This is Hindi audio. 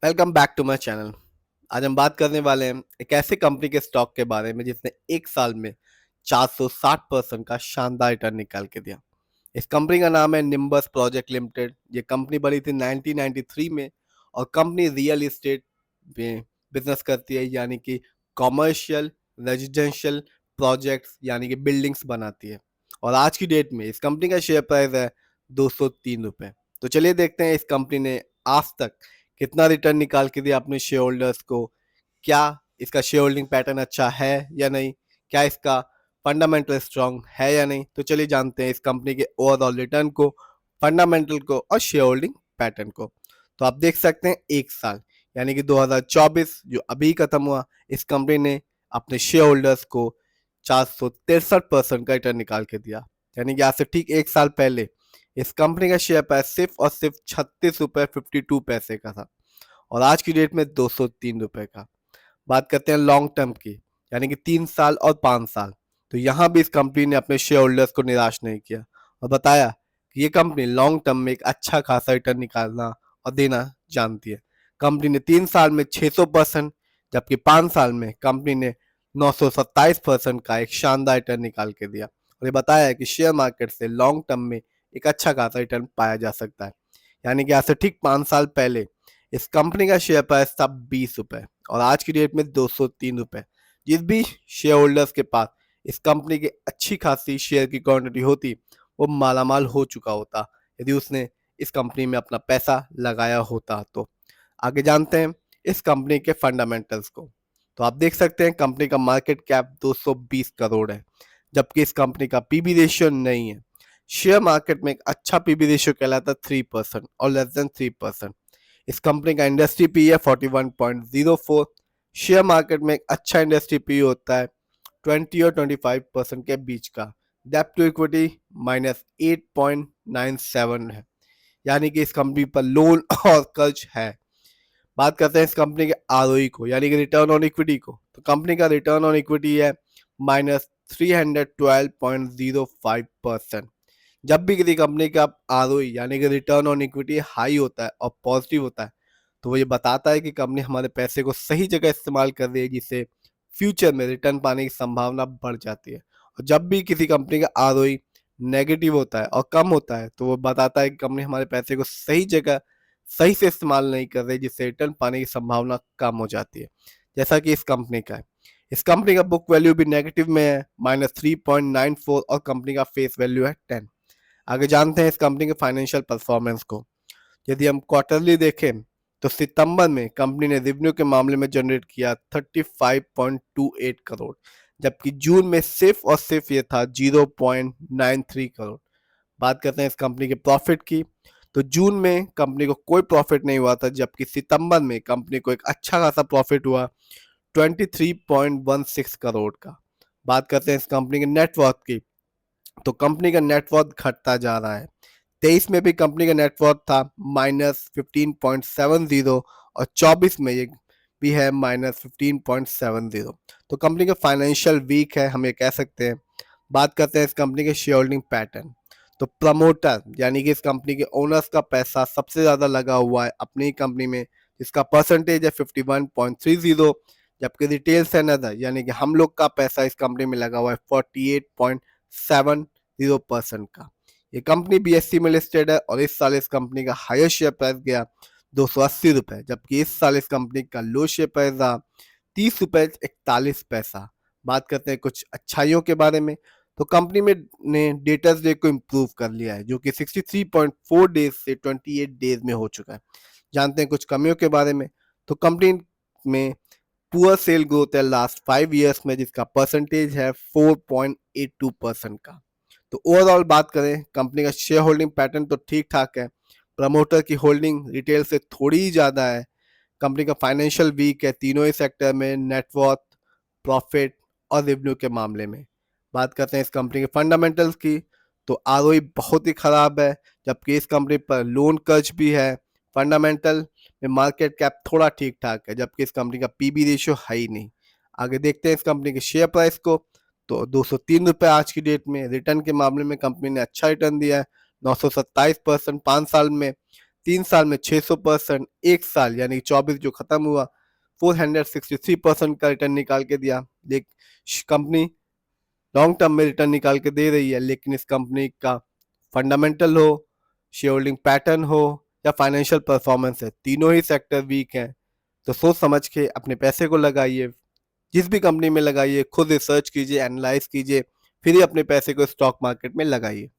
Welcome back to my channel. आज हम बात करने वाले हैं एक ऐसे कंपनी के स्टॉक के बारे में जिसने एक साल में 460% का शानदार रिटर्न निकाल के दिया। इस कंपनी का नाम है निम्बस प्रोजेक्ट लिमिटेड। ये कंपनी बनी थी 1993 में और कंपनी रियल इस्टेट में बिजनेस करती है, यानी कि कॉमर्शियल रेजिडेंशियल प्रोजेक्ट्स यानी कि बिल्डिंग्स बनाती है। और आज की डेट में इस कंपनी का शेयर प्राइस है 203 रुपये। तो चलिए देखते हैं इस कंपनी ने आज तक कितना रिटर्न निकाल के दिया अपने शेयर होल्डर्स को। क्या इसका शेयर होल्डिंग पैटर्न अच्छा है या नहीं, क्या इसका फंडामेंटल स्ट्रांग है या नहीं। तो चलिए जानते हैं इस कंपनी के ओवरऑल रिटर्न को, फंडामेंटल को और शेयर होल्डिंग पैटर्न को। तो आप देख सकते हैं एक साल यानी कि 2024 जो अभी खत्म हुआ, इस कंपनी ने अपने शेयर होल्डर्स को 463% का रिटर्न निकाल के दिया। यानी कि आज से ठीक एक साल पहले इस कंपनी का शेयर प्राइस सिर्फ और सिर्फ 36 रुपये 52 पैसे का था और आज की डेट में 203 रुपये का। बात करते हैं लॉन्ग टर्म की, यानी कि 3 साल और 5 साल। तो यहाँ भी इस कंपनी ने अपने शेयर होल्डर्स को निराश नहीं किया और बताया कि ये कंपनी लॉन्ग टर्म में एक अच्छा खासा रिटर्न निकालना और देना जानती है। कंपनी ने 3 साल में 600%, जबकि 5 साल में कंपनी ने 927% का एक शानदार रिटर्न निकाल के दिया और ये बताया है कि शेयर मार्केट से लॉन्ग टर्म में एक अच्छा खासा रिटर्न पाया जा सकता है। यानी कि आज से ठीक 5 साल पहले इस कंपनी का शेयर प्राइस था 20 रुपए और आज की डेट में 203 रुपए। जिस भी शेयर होल्डर्स के पास इस कंपनी की अच्छी खासी शेयर की क्वांटिटी होती, वो मालामाल हो चुका होता यदि उसने इस कंपनी में अपना पैसा लगाया होता। तो आगे जानते हैं इस कंपनी के फंडामेंटल्स को। तो आप देख सकते हैं कंपनी का मार्केट कैप 220 करोड़ है, जबकि इस कंपनी का पीबी रेशियो नहीं है। शेयर मार्केट में एक अच्छा पीबी रेशियो कहलाता है 3% और लेस देन 3%। इस कंपनी का इंडस्ट्री पी है 41.04। शेयर मार्केट में एक अच्छा इंडस्ट्री पी होता है 20 और 25% के बीच का। डेप्ट टू इक्विटी -8.97 है, यानी कि इस कंपनी पर लोन और कर्ज है। बात करते हैं इस कंपनी के आरओई को, यानी कि रिटर्न ऑन इक्विटी को। तो कंपनी का रिटर्न ऑन इक्विटी है -312.05%। जब भी किसी कंपनी का आरओई यानी कि रिटर्न ऑन इक्विटी हाई होता है और पॉजिटिव होता है, तो वो ये बताता है कि कंपनी हमारे पैसे को सही जगह इस्तेमाल कर रही है, जिससे फ्यूचर में रिटर्न पाने की संभावना बढ़ जाती है। और जब भी किसी कंपनी का आरओई नेगेटिव होता है और कम होता है, तो वो बताता है कि कंपनी हमारे पैसे को सही जगह सही से इस्तेमाल नहीं कर रही, जिससे रिटर्न पाने की संभावना कम हो जाती है, जैसा कि इस कंपनी का है। इस कंपनी का बुक वैल्यू भी नेगेटिव में है -3.94 और कंपनी का फेस वैल्यू है 10। आगे जानते हैं इस कंपनी के फाइनेंशियल परफॉर्मेंस को। यदि हम क्वार्टरली देखें तो सितंबर में कंपनी ने रेवेन्यू के मामले में जनरेट किया 35.28 करोड़, जबकि जून में सिर्फ और सिर्फ ये था 0.93 करोड़। बात करते हैं इस कंपनी के प्रॉफिट की। तो जून में कंपनी को कोई प्रॉफिट नहीं हुआ था, जबकि सितंबर में कंपनी को एक अच्छा खासा प्रॉफिट हुआ 23.16 करोड़ का। बात करते हैं इस कंपनी के नेटवर्थ की। तो कंपनी का नेटवर्थ घटता जा रहा है। 23 में भी कंपनी का नेटवर्थ था -15.70 और 24 में ये भी है -15.70। तो कंपनी का फाइनेंशियल वीक है, हम ये कह सकते हैं। बात करते हैं इस कंपनी के शेयर होल्डिंग पैटर्न। तो प्रमोटर यानी कि इस कंपनी के ओनर्स का पैसा सबसे ज़्यादा लगा हुआ है अपनी ही कंपनी में, जिसका परसेंटेज है 51.30। जबकि रिटेल से अनदर यानी कि हम लोग का पैसा इस कंपनी में लगा हुआ है 48.70% का। ये कंपनी बीएससी में लिस्टेड है और इस साल इस कंपनी का हाईएस्ट शेयर प्राइस गया 280 रुपए, जबकि इस साल इस कंपनी का लो शेयर प्राइस रहा 30 रुपए 41 पैसा। बात करते हैं कुछ अच्छाइयों के बारे में। तो कंपनी में ने डेटर्स डे को इम्प्रूव कर लिया है, जो कि 63.4 डेज से 28 डेज में हो चुका है। जानते हैं कुछ कमियों के बारे में। तो कंपनी में पुअर सेल ग्रोथ है लास्ट 5 ईयर्स में, जिसका परसेंटेज है 4.82% का। तो ओवरऑल बात करें कंपनी का शेयर होल्डिंग पैटर्न तो ठीक ठाक है। प्रमोटर की होल्डिंग रिटेल से थोड़ी ही ज़्यादा है। कंपनी का फाइनेंशियल वीक है तीनों ही सेक्टर में, नेटवर्थ, प्रॉफिट और रेवेन्यू के मामले में। बात करते हैं इस कंपनी के फंडामेंटल्स की। तो आरओई बहुत ही खराब है, जबकि इस कंपनी पर लोन कर्ज भी है। फंडामेंटल में मार्केट कैप थोड़ा ठीक ठाक है, जबकि इस कंपनी का पीबी रेशियो हाई नहीं। आगे देखते हैं इस कंपनी के शेयर प्राइस को। तो 203 रुपये आज की डेट में। रिटर्न के मामले में कंपनी ने अच्छा रिटर्न दिया है 927% 5 साल में। 3 साल में 600%, 1 साल यानी 24 जो खत्म हुआ 463% का रिटर्न निकाल के दिया। कंपनी लॉन्ग टर्म में रिटर्न निकाल के दे रही है, लेकिन इस कंपनी का फंडामेंटल हो, शेयर होल्डिंग पैटर्न हो या फाइनेंशियल परफॉर्मेंस है, तीनों ही सेक्टर वीक हैं। तो सोच समझ के अपने पैसे को लगाइए, जिस भी कंपनी में लगाइए खुद रिसर्च कीजिए, एनालाइज कीजिए, फिर ही अपने पैसे को स्टॉक मार्केट में लगाइए।